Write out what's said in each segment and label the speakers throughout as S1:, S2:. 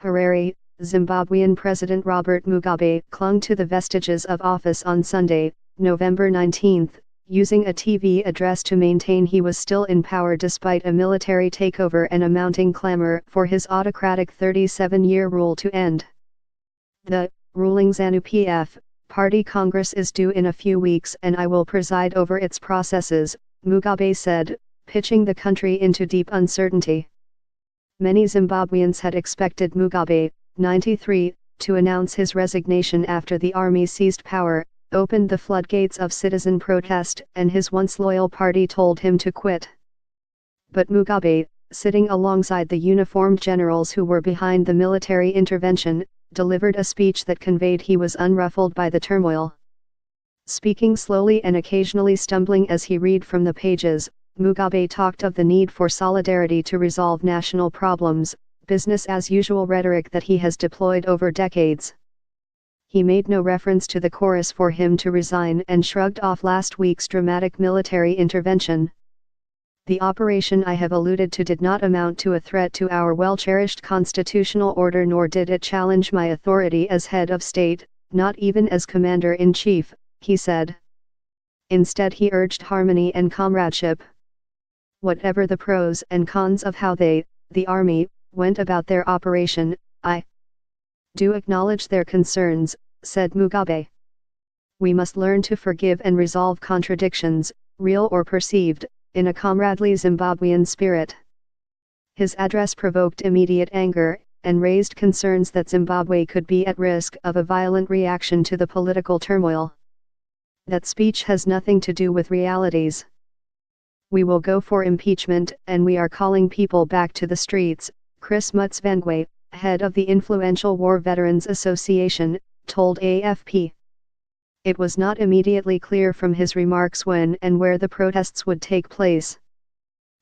S1: Harare, Zimbabwean President Robert Mugabe clung to the vestiges of office on Sunday, November 19, using a TV address to maintain he was still in power despite a military takeover and a mounting clamor for his autocratic 37-year rule to end. The ruling ZANU-PF party Congress is due in a few weeks and I will preside over its processes, Mugabe said, pitching the country into deep uncertainty. Many Zimbabweans had expected Mugabe, 93, to announce his resignation after the army seized power, opened the floodgates of citizen protest, and his once loyal party told him to quit. But Mugabe, sitting alongside the uniformed generals who were behind the military intervention, delivered a speech that conveyed he was unruffled by the turmoil. Speaking slowly and occasionally stumbling as he read from the pages, Mugabe talked of the need for solidarity to resolve national problems, business-as-usual rhetoric that he has deployed over decades. He made no reference to the chorus for him to resign and shrugged off last week's dramatic military intervention. The operation I have alluded to did not amount to a threat to our well-cherished constitutional order, nor did it challenge my authority as head of state, not even as commander-in-chief, he said. Instead he urged harmony and comradeship. Whatever the pros and cons of how they, the army, went about their operation, I do acknowledge their concerns, said Mugabe. We must learn to forgive and resolve contradictions, real or perceived, in a comradely Zimbabwean spirit. His address provoked immediate anger, and raised concerns that Zimbabwe could be at risk of a violent reaction to the political turmoil. That speech has nothing to do with realities. We will go for impeachment, and we are calling people back to the streets, Chris Mutsvangwe, head of the influential War Veterans Association, told AFP. It was not immediately clear from his remarks when and where the protests would take place.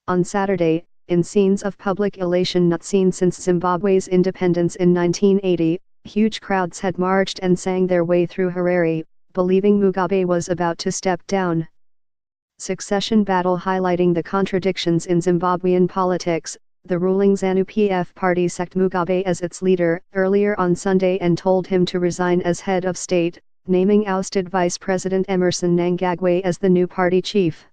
S1: On Saturday, in scenes of public elation not seen since Zimbabwe's independence in 1980, huge crowds had marched and sang their way through Harare, believing Mugabe was about to step down. Succession battle highlighting the contradictions in Zimbabwean politics, the ruling ZANU-PF party sacked Mugabe as its leader earlier on Sunday and told him to resign as head of state, naming ousted Vice President Emmerson Mnangagwa as the new party chief.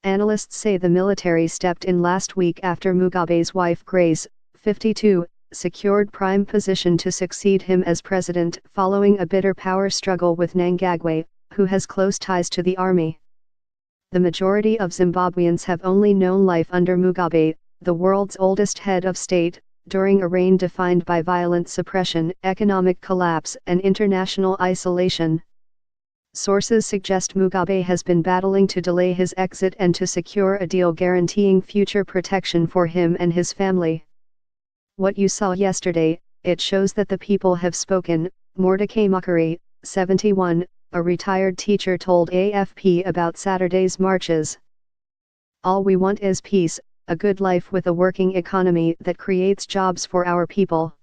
S1: Analysts say the military stepped in last week after Mugabe's wife Grace, 52, secured prime position to succeed him as president following a bitter power struggle with Mnangagwa, who has close ties to the army. The majority of Zimbabweans have only known life under Mugabe, the world's oldest head of state, during a reign defined by violent suppression, economic collapse, and international isolation. Sources suggest Mugabe has been battling to delay his exit and to secure a deal guaranteeing future protection for him and his family. What you saw yesterday, it shows that the people have spoken, Mordecai Mukari, 71, a retired teacher told AFP about Saturday's marches. All we want is peace, a good life with a working economy that creates jobs for our people.